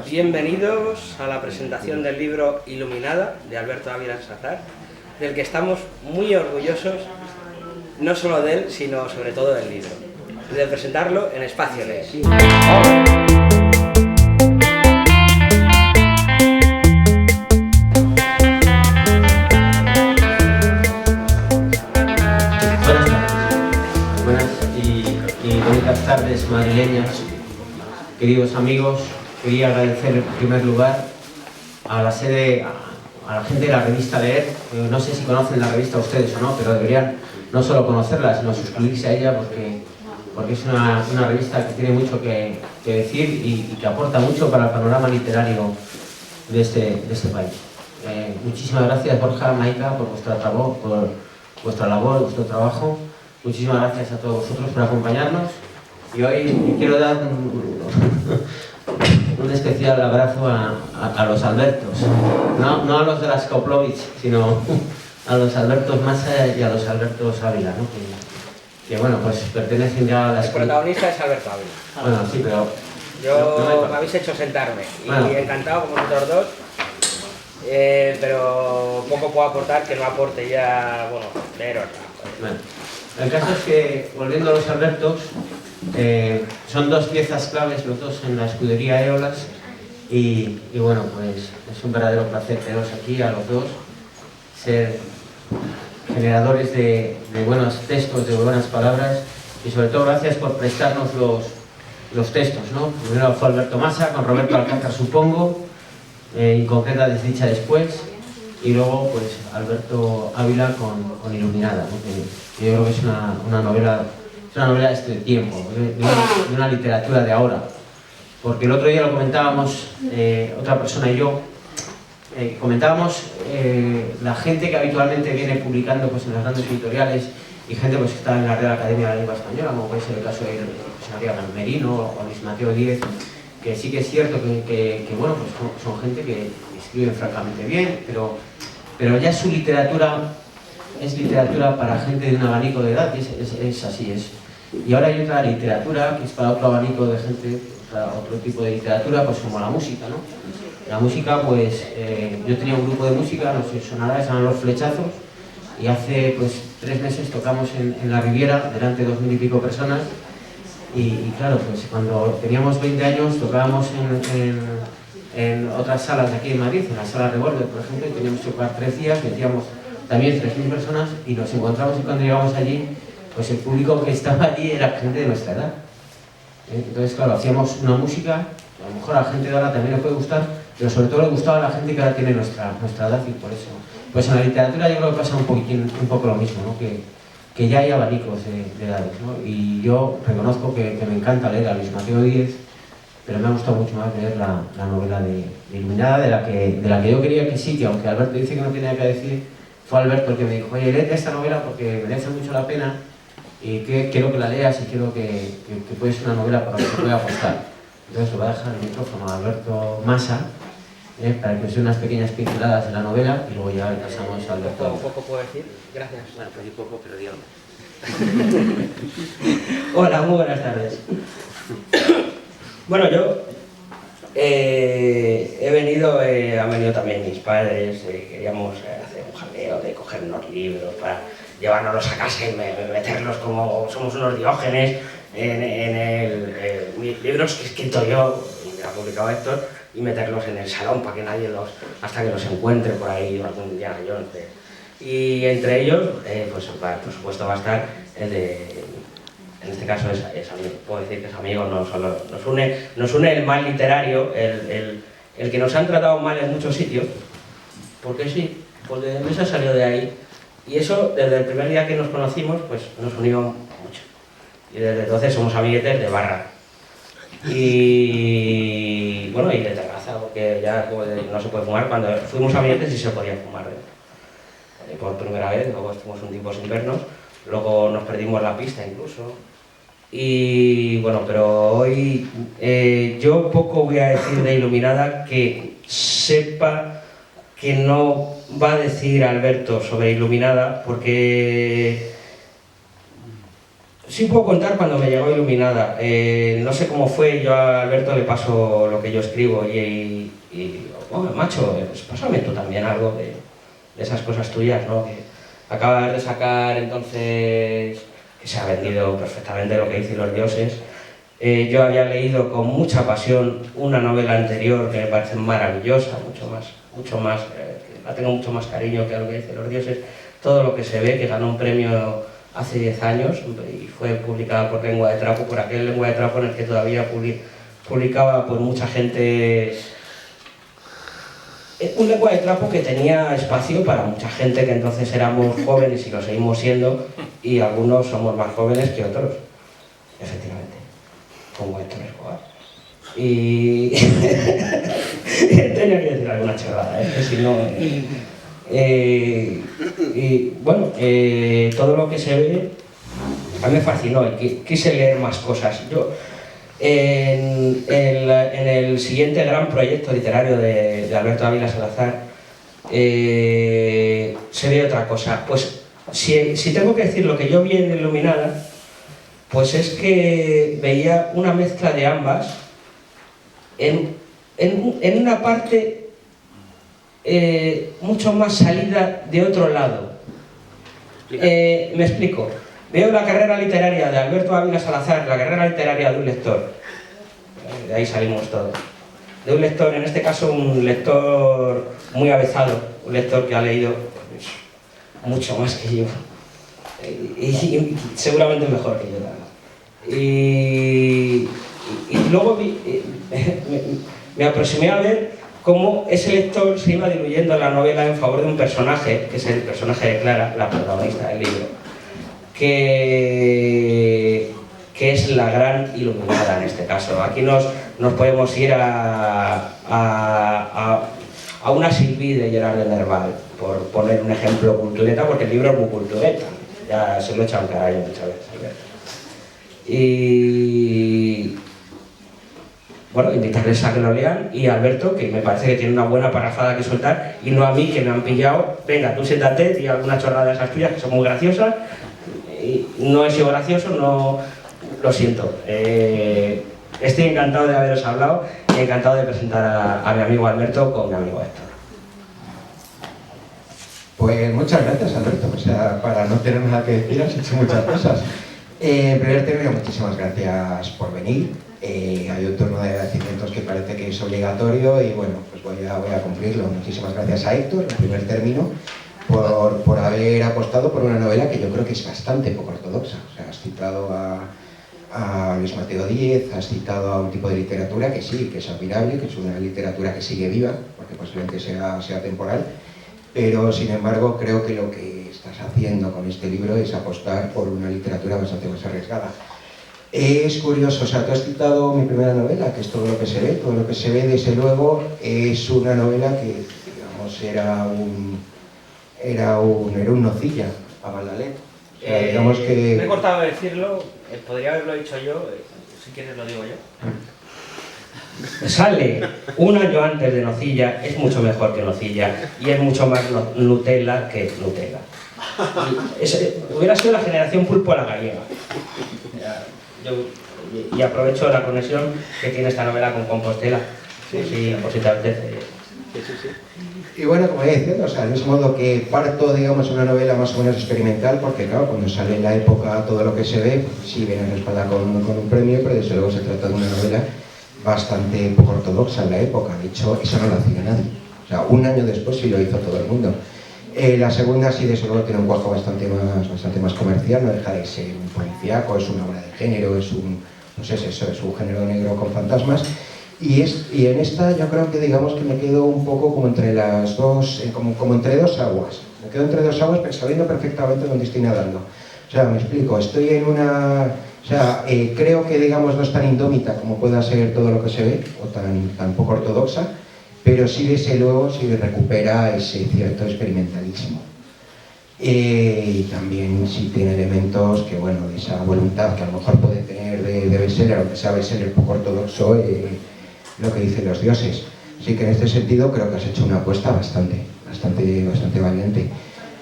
Bienvenidos a la presentación del libro Iluminada de Alberto Ávila Salazar, del que estamos muy orgullosos, no solo de él, sino sobre todo del libro, de presentarlo en Espacio Leer. Buenas y bonitas tardes madrileñas, queridos amigos. Quería agradecer en primer lugar a la gente de la revista Leer. No sé si conocen la revista ustedes o no, pero deberían no solo conocerla, sino suscribirse a ella porque es una revista que tiene mucho que decir y que aporta mucho para el panorama literario de este país. Muchísimas gracias, Borja, Maika, por vuestra labor, vuestro trabajo. Muchísimas gracias a todos vosotros por acompañarnos. Y hoy quiero dar un especial abrazo a los Albertos, no a los de las Koplovich, sino a los Albertos Massa y a los Albertos Ávila, ¿no? que bueno, pues pertenecen ya a las... El protagonista es Alberto Ávila. Bueno, sí, pero... Yo me habéis hecho sentarme y bueno, encantado como nosotros dos, pero poco puedo aportar que no aporte ya, bueno, leeros. Bueno, el caso es que, volviendo a los Albertos, son dos piezas claves los dos en la escudería Éolas y bueno, pues es un verdadero placer teneros aquí a los dos, ser generadores de buenos textos, de buenas palabras y sobre todo gracias por prestarnos los textos, ¿no? Primero fue Alberto Massa, con Roberto Alcázar supongo, Inconcreta desdicha después y luego pues Alberto Ávila con Iluminada, ¿no? Que yo creo que es una novela. Es una novela de este tiempo, de una literatura de ahora. Porque el otro día lo comentábamos, otra persona y yo, comentábamos la gente que habitualmente viene publicando pues, en las grandes editoriales y gente pues, que está en la Real Academia de la Lengua Española, como puede ser el caso de José María Merino o Luis Mateo Díez, que sí que es cierto que bueno, pues son gente que escriben francamente bien, pero ya su literatura es literatura para gente de un abanico de edad, es así. Y ahora hay otra literatura que es para otro abanico de gente, para otro tipo de literatura, pues como la música, ¿no? La música, pues yo tenía un grupo de música, no sé si sonará, se llaman Los Flechazos, y hace pues 3 meses tocamos en la Riviera, delante de 2000 y pico personas, y claro, pues cuando teníamos 20 años tocábamos en otras salas de aquí en Madrid, en la Sala Revolver, por ejemplo, y teníamos que tocar 3 días, metíamos también 3000 personas y nos encontramos y cuando llegamos allí, pues el público que estaba allí era gente de nuestra edad. Entonces, claro, hacíamos una música, a lo mejor a la gente de ahora también le puede gustar, pero sobre todo le gustaba a la gente que ahora tiene nuestra edad y por eso. Pues en la literatura yo creo que pasa un poco lo mismo, ¿no? Que ya hay abanicos de edades, ¿no? Y yo reconozco que me encanta leer a Luis Mateo Díez, pero me ha gustado mucho más leer la novela de Iluminada, de la que yo quería que sí, que aunque Alberto dice que no tiene nada que decir, fue Alberto el que me dijo, oye, léete esta novela porque merece mucho la pena y quiero que la leas y quiero que puede ser una novela para la que se pueda apostar. Entonces lo voy a dejar el micrófono a Alberto Massa para que os dé unas pequeñas pinceladas de la novela y luego ya pasamos a Alberto. ¿Poco puedo decir? Gracias. Bueno, pues poco, pero dígame. Hola, muy buenas tardes. Bueno, yo he venido, han venido también mis padres, queríamos hacer un jaleo de cogernos libros para llevárnoslos a casa y meterlos como somos unos Diógenes mis libros que he escrito yo y me ha publicado Héctor y meterlos en el salón para que nadie hasta que los encuentre por ahí algún día yo no sé. Y entre ellos, pues por supuesto va a estar el de... En este caso es amigo, puedo decir que es amigo, no solo, nos une el mal literario, el que nos han tratado mal en muchos sitios, porque sí, porque Mesa salió de ahí, y eso desde el primer día que nos conocimos, pues nos unió mucho, y desde entonces somos amiguetes de barra, y bueno, y de terraza, porque ya no se puede fumar, cuando fuimos amiguetes sí se podía fumar, por primera vez, luego estuvimos un tiempo sin vernos, luego nos perdimos la pista incluso. Y bueno, pero hoy yo poco voy a decir de Iluminada que sepa que no va a decir Alberto sobre Iluminada porque Sí puedo contar cuando me llegó Iluminada. No sé cómo fue, yo a Alberto le paso lo que yo escribo y oh, macho, pues pásame tú también algo de esas cosas tuyas, ¿no? Que acabas de sacar entonces, que se ha vendido perfectamente, Lo que dicen los dioses. Yo había leído con mucha pasión una novela anterior que me parece maravillosa, mucho más, la tengo mucho más cariño que a Lo que dicen los dioses. Todo lo que se ve, que ganó un premio hace 10 años y fue publicada por Lengua de Trapo, por aquel Lengua de Trapo en el que todavía publicaba por mucha gente. Un Lengua de Trapo que tenía espacio para mucha gente que entonces éramos jóvenes y lo seguimos siendo, y algunos somos más jóvenes que otros, efectivamente, como Héctor Escobar. Y tenía que decir alguna chorrada, que si no... y bueno, todo lo que se ve a mí me fascinó y quise leer más cosas. Yo, en el siguiente gran proyecto literario de Alberto Ávila Salazar se ve otra cosa. Pues si tengo que decir lo que yo vi en Iluminada, pues es que veía una mezcla de ambas en una parte mucho más salida de otro lado. Me explico. Veo la carrera literaria de Alberto Ávila Salazar, la carrera literaria de un lector. De ahí salimos todos. De un lector, en este caso un lector muy avezado, un lector que ha leído pues, mucho más que yo. Y seguramente mejor que yo también. Y luego me aproximé a ver cómo ese lector se iba diluyendo en la novela en favor de un personaje, que es el personaje de Clara, la protagonista del libro, que es la gran iluminada en este caso. Aquí nos podemos ir a una Sylvie de Gerard de Nerval, por poner un ejemplo cultureta, porque el libro es muy cultureta, ya se lo he echado en cara yo muchas veces. Y bueno, invitarles a que lo lean, y a Alberto, que me parece que tiene una buena parrafada que soltar, y no a mí, que me han pillado. Venga, tú siéntate y alguna chorrada de esas tuyas que son muy graciosas. Y no he sido gracioso, no, lo siento. Estoy encantado de haberos hablado y encantado de presentar a mi amigo Alberto con mi amigo Héctor. Pues muchas gracias, Alberto. O sea, para no tener nada que decir, has hecho muchas cosas. En primer término, muchísimas gracias por venir. Hay un turno de agradecimientos que parece que es obligatorio y bueno, pues voy a cumplirlo. Muchísimas gracias a Héctor, en primer término, por haber apostado por una novela que yo creo que es bastante poco ortodoxa. O sea, has citado a Luis Mateo Díez, has citado a un tipo de literatura que sí, que es admirable, que es una literatura que sigue viva, porque posiblemente sea temporal, pero sin embargo creo que lo que estás haciendo con este libro es apostar por una literatura bastante más arriesgada. Es curioso, o sea, tú has citado mi primera novela, que es Todo lo que se ve. Todo lo que se ve, desde luego, es una novela que, digamos, era un nocilla a Valdalet. O sea, digamos que... Me he cortado de decirlo, podría haberlo dicho yo, si quieres lo digo yo. Sale un año antes de Nocilla, es mucho mejor que Nocilla y es mucho más Nutella que Nutella. Hubiera sido la generación pulpo a la gallega. Y aprovecho la conexión que tiene esta novela con Compostela, por si te apetece. Y bueno, como iba diciendo, o sea, del mismo modo que parto, digamos, una novela más o menos experimental, porque claro, cuando sale en la época Todo lo que se ve, pues, sí viene respaldada con un premio, pero desde luego se trata de una novela bastante poco ortodoxa en la época. De hecho, eso no lo hacía nadie. O sea, un año después sí lo hizo todo el mundo. La segunda sí, desde luego, tiene un cuajo bastante más comercial, no deja de ser un policíaco, es una obra de género, es un género negro con fantasmas. Y en esta yo creo que, digamos, que me quedo un poco como entre las dos, como entre dos aguas. Me quedo entre dos aguas, pero sabiendo perfectamente dónde estoy nadando. O sea, me explico, estoy en una... O sea, creo que, digamos, no es tan indómita como pueda ser Todo lo que se ve, o tan poco ortodoxa, pero sí, desde luego, sí recupera ese cierto experimentalismo. Y también sí tiene elementos que, bueno, de esa voluntad que a lo mejor puede tener de bestseller, aunque sea bestseller poco ortodoxo, Lo que dicen los dioses. Así que en este sentido creo que has hecho una apuesta bastante valiente.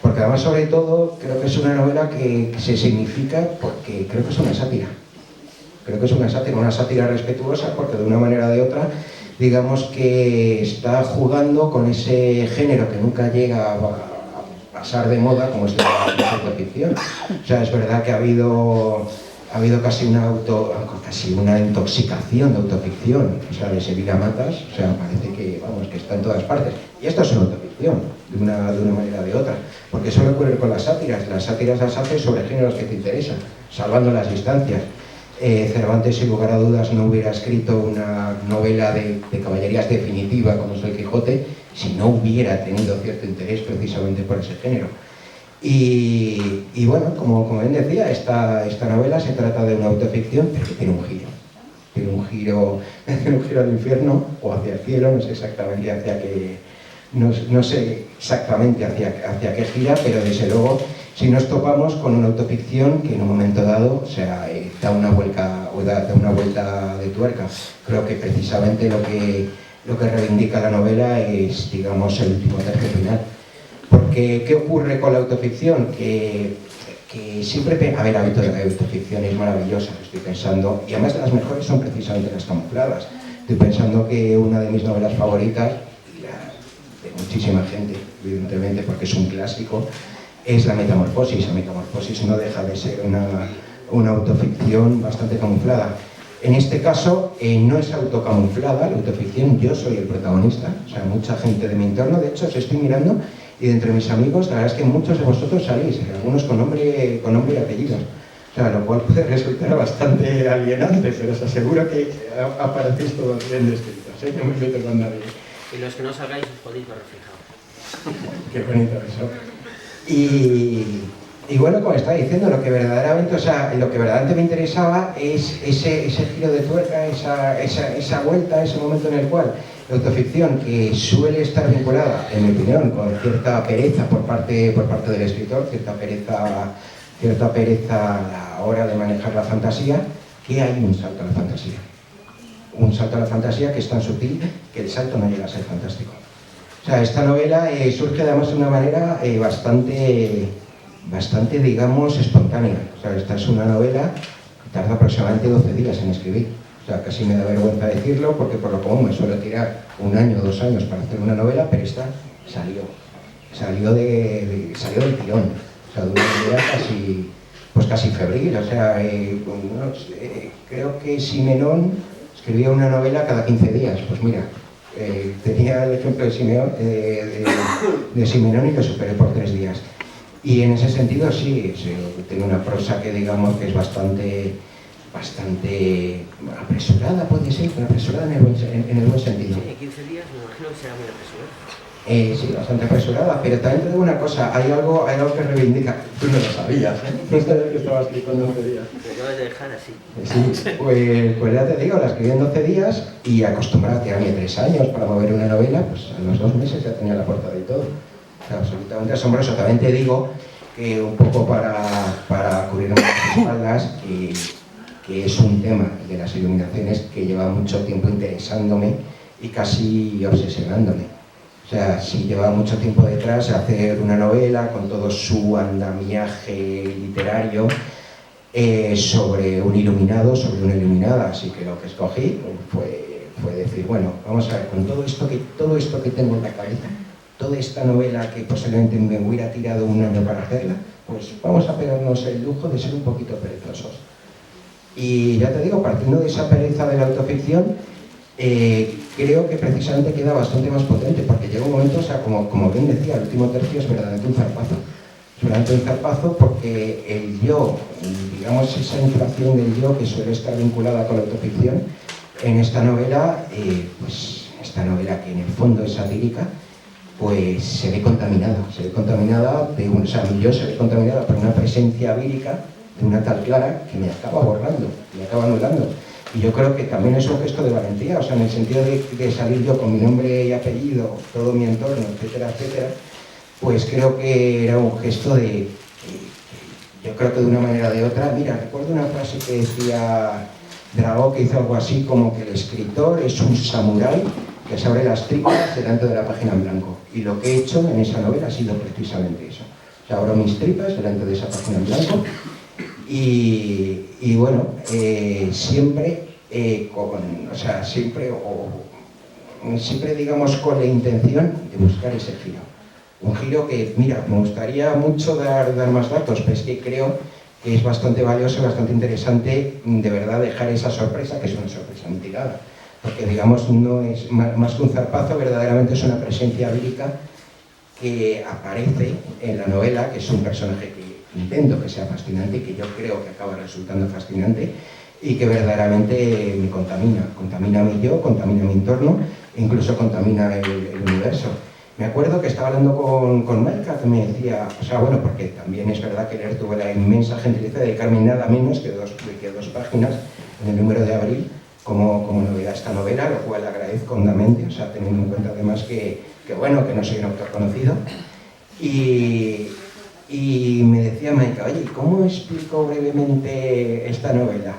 Porque además, sobre todo, creo que es una novela que se significa porque creo que es una sátira. Creo que es una sátira respetuosa, porque de una manera o de otra, digamos que está jugando con ese género que nunca llega a pasar de moda, como es la autoficción. O sea, es verdad que ha habido casi una intoxicación de autoficción, o sea, de Sevilla Matas, o sea, parece que, vamos, que está en todas partes. Y esto es una autoficción, de una manera o de otra, porque eso ocurre con las sátiras las hace sobre géneros que te interesan, salvando las distancias. Cervantes, sin lugar a dudas, no hubiera escrito una novela de caballerías definitiva como es el Quijote si no hubiera tenido cierto interés precisamente por ese género. Y bueno, como bien decía, esta novela se trata de una autoficción, pero que tiene un giro. Tiene un giro al infierno o hacia el cielo, no sé exactamente hacia qué, no sé exactamente hacia qué gira, pero desde luego si nos topamos con una autoficción que en un momento dado, o sea, da una vuelta de tuerca. Creo que precisamente lo que reivindica la novela es, digamos, el último tercio final. Porque, ¿qué ocurre con la autoficción? Que siempre... A ver, la autoficción es maravillosa, estoy pensando, y además de las mejores son precisamente las camufladas. Estoy pensando que una de mis novelas favoritas, y de muchísima gente, evidentemente, porque es un clásico, es La Metamorfosis. La Metamorfosis no deja de ser una autoficción bastante camuflada. En este caso, no es autocamuflada la autoficción, yo soy el protagonista, o sea, mucha gente de mi entorno, de hecho, os estoy mirando, y de entre mis amigos, la verdad es que muchos de vosotros salís, algunos con nombre y apellidos, o sea, lo cual puede resultar bastante alienante, pero os aseguro que aparecéis todos bien descritos, no me meto con nadie. Y los que no salgáis os podéis ver reflejados. Qué bonito eso. Y bueno, como estaba diciendo, lo que verdaderamente me interesaba es ese giro de tuerca, esa vuelta, ese momento en el cual la autoficción, que suele estar vinculada, en mi opinión, con cierta pereza por parte del escritor, cierta pereza a la hora de manejar la fantasía, que hay un salto a la fantasía. Un salto a la fantasía que es tan sutil que el salto no llega a ser fantástico. O sea, esta novela surge además de una manera bastante, digamos, espontánea. O sea, esta es una novela que tarda aproximadamente 12 días en escribir. O sea, casi me da vergüenza decirlo, porque por lo común me suelo tirar 1 año o 2 años para hacer una novela, pero esta salió del tirón. O sea, de una manera casi febril. O sea, creo que Simenón escribía una novela cada 15 días. Pues mira, tenía el ejemplo de Simenón y lo superé por 3 días. Y en ese sentido sí, tiene una prosa que digamos que es bastante apresurada, puede ser, pero apresurada en el buen sentido. Sí, 15 días me imagino que será muy apresurada. Sí, bastante apresurada, pero también te digo una cosa, hay algo que reivindica. Tú no lo sabías, ¿eh? No sabías que estaba escrito en 12 días. Te acabas de dejar así. Sí, pues ya te digo, la escribí en 12 días y acostumbrada a tirarme 3 años para mover una novela, pues a los 2 meses ya tenía la portada y todo. O sea, absolutamente asombroso. También te digo que un poco para cubrir las espaldas, que es un tema de las iluminaciones que lleva mucho tiempo interesándome y casi obsesionándome. O sea, sí lleva mucho tiempo detrás hacer una novela con todo su andamiaje literario sobre un iluminado, sobre una iluminada, así que lo que escogí fue decir, bueno, vamos a ver, con todo esto que tengo en la cabeza, toda esta novela que posiblemente me hubiera tirado 1 año para hacerla, pues vamos a pegarnos el lujo de ser un poquito perezosos. Y ya te digo, partiendo de esa pereza de la autoficción, creo que precisamente queda bastante más potente, porque llega un momento, o sea, como bien decía, el último tercio es verdaderamente un zarpazo. Es verdaderamente un zarpazo porque el yo, digamos esa inflación del yo que suele estar vinculada con la autoficción, en esta novela, pues esta novela que en el fondo es satírica, pues se ve contaminada o sea, mi yo se ve contaminada por una presencia vírica de una tal clara que me acaba borrando, me acaba anulando. Y yo creo que también es un gesto de valentía, o sea, en el sentido de salir yo con mi nombre y apellido, todo mi entorno, etcétera, etcétera, pues creo que era un gesto yo creo que de una manera o de otra, mira, recuerdo una frase que decía Dragó, que hizo algo así como que el escritor es un samurái que se abre las tripas delante de la página en blanco. Y lo que he hecho en esa novela ha sido precisamente eso. O sea, abro mis tripas delante de esa página en blanco y bueno, siempre siempre digamos con la intención de buscar ese giro. Un giro que, mira, me gustaría mucho dar más datos, pero es que creo que es bastante valioso, bastante interesante de verdad dejar esa sorpresa, que es una sorpresa mitigada. Porque, digamos, no es más que un zarpazo, verdaderamente es una presencia vírica que aparece en la novela, que es un personaje que intento que sea fascinante y que yo creo que acaba resultando fascinante y que verdaderamente me contamina a mí yo, contamina mi entorno e incluso contamina el universo. Me acuerdo que estaba hablando con Maika, que me decía, o sea, bueno, porque también es verdad que leer tuve la inmensa gentileza de dedicarme nada menos que dos páginas en el número de abril como novedad esta novela, lo cual agradezco hondamente, o sea, teniendo en cuenta además que bueno, que no soy un autor conocido. Y me decía Maika, oye, ¿cómo explico brevemente esta novela?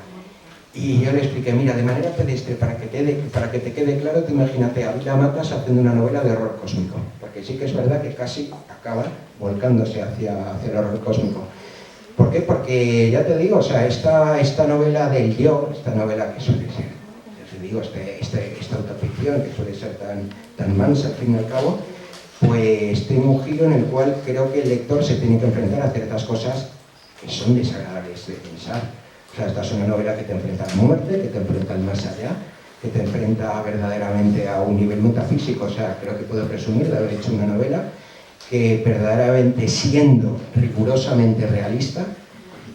Y yo le expliqué, mira, de manera pedestre, para que te quede claro, te imagínate a Ávila Matas haciendo una novela de horror cósmico, porque sí que es verdad que casi acaba volcándose hacia el horror cósmico. ¿Por qué? Porque, ya te digo, o sea, esta novela del yo, esta novela que suele ser, ya te digo, esta autoficción que suele ser tan mansa al fin y al cabo, pues tiene un giro en el cual creo que el lector se tiene que enfrentar a ciertas cosas que son desagradables de pensar. O sea, esta es una novela que te enfrenta a la muerte, que te enfrenta al más allá, que te enfrenta verdaderamente a un nivel metafísico. O sea, creo que puedo presumir de haber hecho una novela que verdaderamente, siendo rigurosamente realista,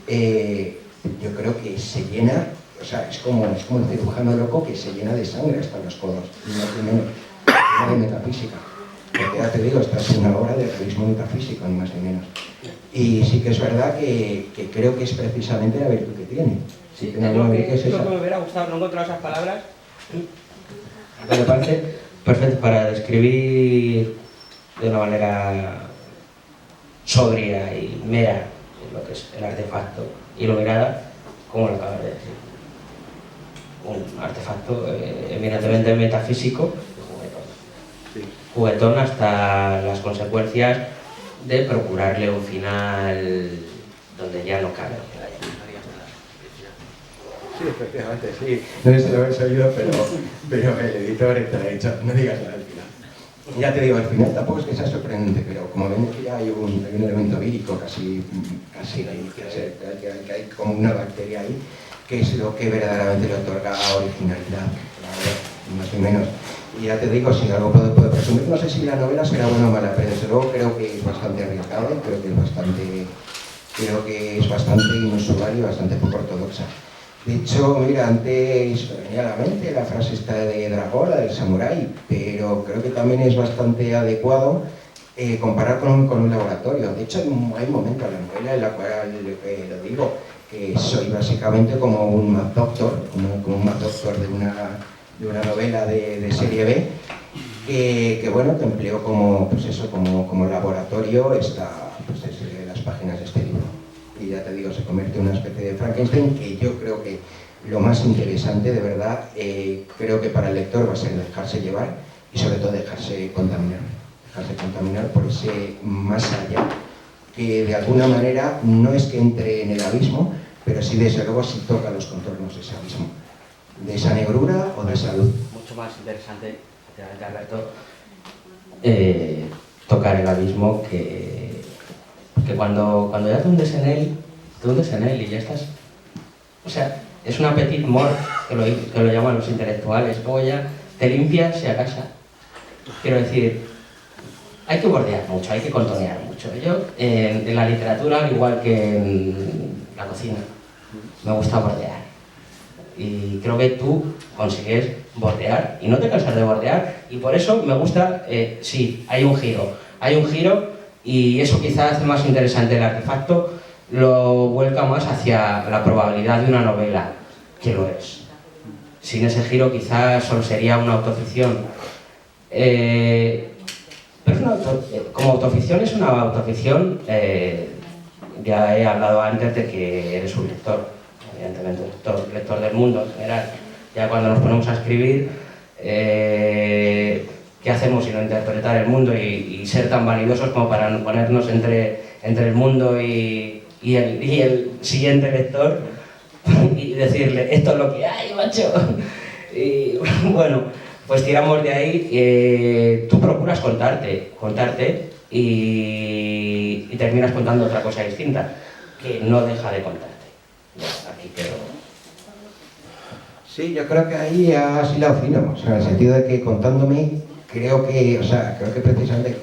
yo creo que se llena, o sea, es como el cirujano loco que se llena de sangre hasta los codos, ni más ni menos, llena de metafísica. Porque ya te digo, esta es una obra de realismo metafísico, ni más ni menos. Y sí que es verdad que creo que es precisamente la virtud que tiene. Sí, es lo que me hubiera gustado, no encontrar esas palabras. Me parece perfecto para describir de una manera sobria y mera lo que es el artefacto iluminada, como lo acabas de decir. Un artefacto eminentemente metafísico, juguetón hasta las consecuencias de procurarle un final donde ya no cabe. Sí, efectivamente, sí. No sé si lo habéis oído, pero el editor te ha dicho, no digas nada al final. Ya te digo, al final tampoco es que sea sorprendente, pero como ven que hay un elemento vírico casi que hay como una bacteria ahí, que es lo que verdaderamente le otorga originalidad, más o menos. Y ya te digo, si algo puedo presumir, no sé si la novela será buena o mala, pero desde luego creo que es bastante arriesgada, creo que es bastante inusual y bastante poco ortodoxa. De hecho, mira, antes me venía a la mente la frase esta de Dragón, la del samurái, pero creo que también es bastante adecuado comparar con un laboratorio. De hecho, hay un momento en la novela en la cual lo digo, que soy básicamente como un Mad Doctor, como un Mad Doctor de una novela de serie B, que bueno, que empleo como laboratorio las páginas de este libro. Y ya te digo, se convierte en una especie de Frankenstein, que yo creo que lo más interesante, de verdad, creo que para el lector va a ser dejarse llevar y sobre todo dejarse contaminar por ese más allá, que de alguna manera no es que entre en el abismo, pero sí desde luego sí toca los contornos de ese abismo, de esa negrura o de esa luz. Mucho más interesante, efectivamente, Alberto, tocar el abismo que cuando ya te hundes en él y ya estás. O sea, es una petite mort, que lo llaman los intelectuales. Luego ya te limpias y a casa. Quiero decir, hay que bordear mucho, hay que contonear mucho. Yo, en la literatura, al igual que en la cocina, me gusta bordear. Y creo que tú consigues bordear y no te cansas de bordear. Y por eso me gusta, sí, hay un giro. Y eso quizás hace más interesante el artefacto, lo vuelca más hacia la probabilidad de una novela, que lo es. Sin ese giro quizás solo sería una autoficción. Pero como autoficción es una autoficción, ya he hablado antes de que eres un lector, evidentemente, lector del mundo en general. Ya cuando nos ponemos a escribir, ¿qué hacemos sino interpretar el mundo y ser tan vanidosos como para ponernos entre entre el mundo y el siguiente lector y decirle, esto es lo que hay, macho. Y bueno, pues tiramos de ahí. Tú procuras contarte y terminas contando otra cosa distinta, que no deja de contarte. Ya, aquí quedo. Sí, yo creo que ahí has hilado fino, o sea, en el sentido de que contándome, creo que precisamente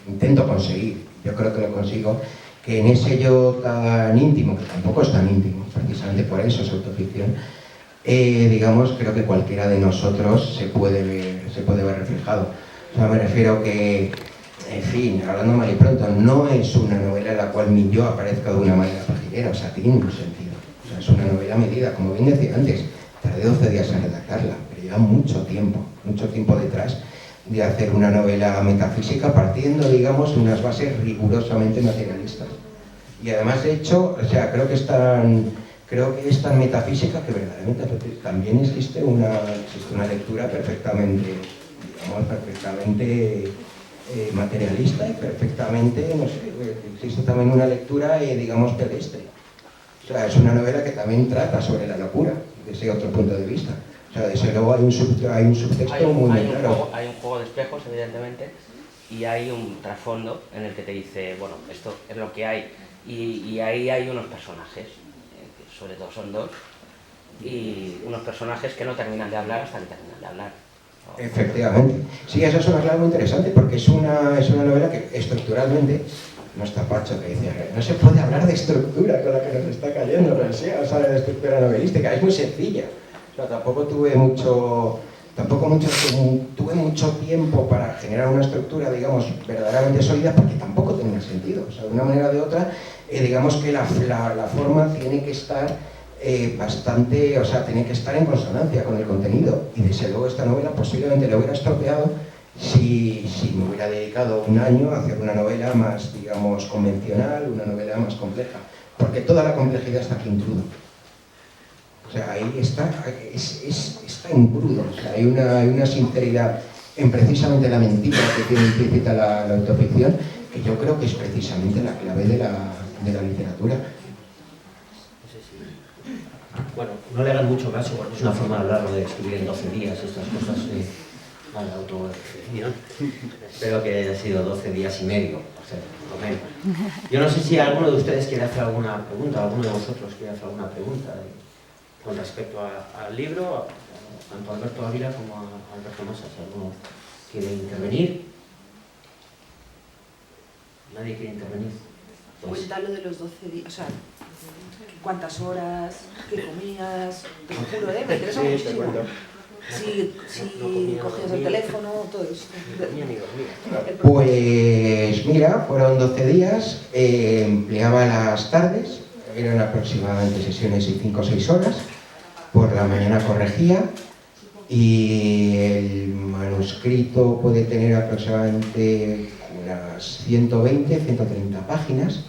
intento conseguir, yo creo que lo consigo, que en ese yo tan íntimo, que tampoco es tan íntimo, precisamente por eso es autoficción, digamos, creo que cualquiera de nosotros se puede ver reflejado. O sea, me refiero que, en fin, hablando mal y pronto, no es una novela en la cual mi yo aparezca de una manera pajillera, o sea, tiene un sentido. O sea, es una novela medida, como bien decía antes, tardé 12 días en redactarla, pero lleva mucho tiempo detrás de hacer una novela metafísica partiendo, digamos, de unas bases rigurosamente materialistas. Y además, de hecho, o sea, creo que es tan metafísica que verdaderamente también existe una lectura perfectamente, digamos, materialista y perfectamente, no sé, existe también una lectura, digamos, pedestre. O sea, es una novela que también trata sobre la locura, desde otro punto de vista. O sea, desde luego hay un subtexto muy claro. Hay un juego de espejos, evidentemente, y hay un trasfondo en el que te dice, bueno, esto es lo que hay. Y ahí hay unos personajes, que sobre todo son dos, y unos personajes que no terminan de hablar hasta que terminan de hablar. Efectivamente. Sí, eso es una clave muy interesante, porque es una novela que estructuralmente, no está Pacho que dice, no se puede hablar de estructura con la que nos está cayendo, pero sí, o sea, de estructura novelística, es muy sencilla. O sea, tampoco tuve mucho tiempo para generar una estructura, digamos, verdaderamente sólida, porque tampoco tenía sentido. O sea, de una manera o de otra, digamos que la forma tiene que estar tiene que estar en consonancia con el contenido. Y desde luego esta novela posiblemente la hubiera estropeado si me hubiera dedicado un año a hacer una novela más, digamos, convencional, una novela más compleja. Porque toda la complejidad está aquí en crudo. O sea, ahí está en crudo. O sea, hay una sinceridad en precisamente la mentira que tiene implícita la autoficción, que yo creo que es precisamente la clave de la literatura. Bueno, no le hagan mucho caso porque es una forma de hablarlo, de escribir en 12 días, estas cosas a la autoficción. Espero que haya sido 12 días y medio, o sea, por lo menos. Yo no sé si alguno de ustedes quiere hacer alguna pregunta, alguno de vosotros quiere hacer alguna pregunta con respecto al libro, tanto a Alberto Ávila como a Alberto Massa. Si alguno quiere intervenir. ¿Nadie quiere intervenir? Pues... Cuéntalo de los 12 días, o sea, cuántas horas, qué comías, te lo juro, me interesa muchísimo. Si cogías el teléfono, todo eso. Pues mira, fueron 12 días, empleaba las tardes, eran aproximadamente sesiones de 5 o 6 horas, por la mañana corregía y el manuscrito puede tener aproximadamente unas 120, 130 páginas.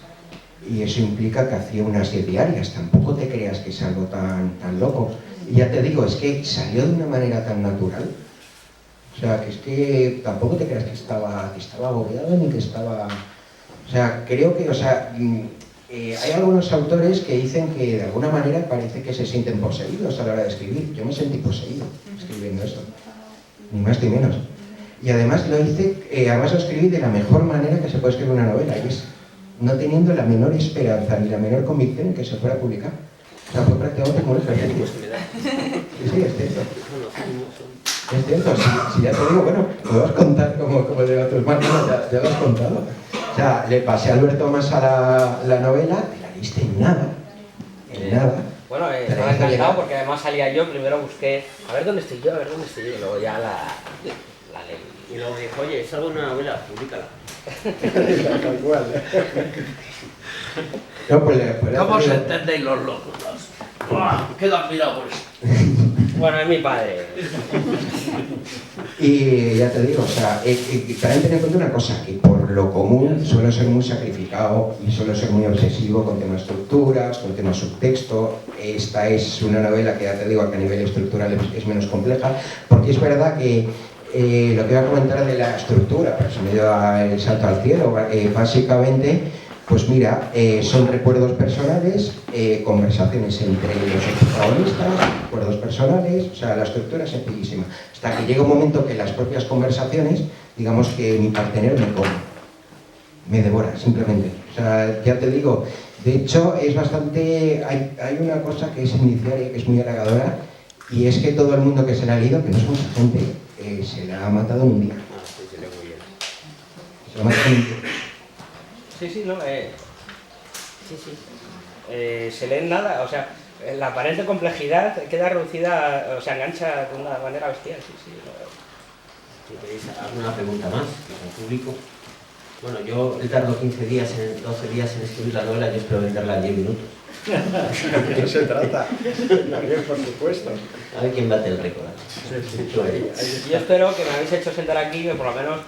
Y eso implica que hacía unas 10 diarias, tampoco te creas que es algo tan loco. Y ya te digo, es que salió de una manera tan natural, o sea, que es que tampoco te creas que estaba agobiado ni que estaba... O sea, creo que, hay algunos autores que dicen que de alguna manera parece que se sienten poseídos a la hora de escribir. Yo me sentí poseído escribiendo esto, ni más ni menos. Y además lo escribí de la mejor manera que se puede escribir una novela, y es no teniendo la menor esperanza ni la menor convicción en que se fuera a publicar. O sea, fue prácticamente como un ejercicio. Sí, es cierto. Es cierto, si ya te digo, bueno, me vas a contar como de otros más, ya lo has contado. O sea, le pasé a Alberto Massa la novela, te la leíste en nada. Bueno, estaba encantado porque además salía yo, primero busqué, a ver dónde estoy yo, y luego ya la leí. Y luego dijo, oye, es algo una novela, públicala. Tal cual. No, pues, ¿Cómo se entendéis los locos? Quedo admirado por eso. Bueno, es mi padre. Y ya te digo, o sea, también ten en cuenta una cosa, que por lo común suelo ser muy sacrificado y suelo ser muy obsesivo con temas estructuras, con temas subtexto. Esta es una novela que ya te digo que a nivel estructural es menos compleja, porque es verdad que lo que iba a comentar de la estructura, pero se me dio el salto al cielo. Básicamente, pues mira, son recuerdos personales, conversaciones entre los protagonistas, recuerdos personales, o sea, la estructura es sencillísima. Hasta que llega un momento que las propias conversaciones, digamos que mi partener me come, me devora, simplemente. O sea, ya te digo, de hecho es bastante... Hay una cosa que es inicial y que es muy halagadora, y es que todo el mundo que se la ha leído, que no es mucha gente, se la ha matado en un día. Sí, se lee muy bien. Se la ha matado en un día. Sí, sí, no, sí, sí. Se lee nada, o sea, la aparente complejidad queda reducida, o sea, engancha de una manera bestial, sí, sí. Si queréis alguna pregunta más al público. Bueno, yo he tardado 12 días en escribir la novela, yo espero venderla en 10 minutos. De eso se trata. También, por supuesto. A ver quién bate el récord. Yo espero que me habéis hecho sentar aquí, que por lo menos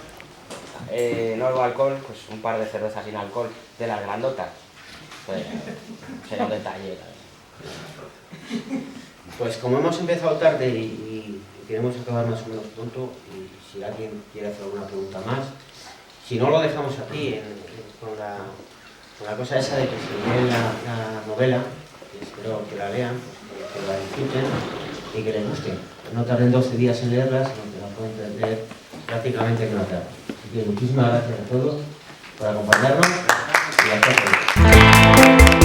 no bebo alcohol, pues un par de cervezas sin alcohol, de las grandotas. Pues, será un detalle. Pues como hemos empezado tarde y queremos acabar más o menos pronto, y si alguien quiere hacer alguna pregunta más, si no lo dejamos aquí con la cosa esa de que se leen la novela, y espero que la lean, que la disfruten y que les guste. No tarden 12 días en leerla, sino que la pueden leer prácticamente en una tarde. Así que muchísimas gracias a todos por acompañarnos y hasta pronto.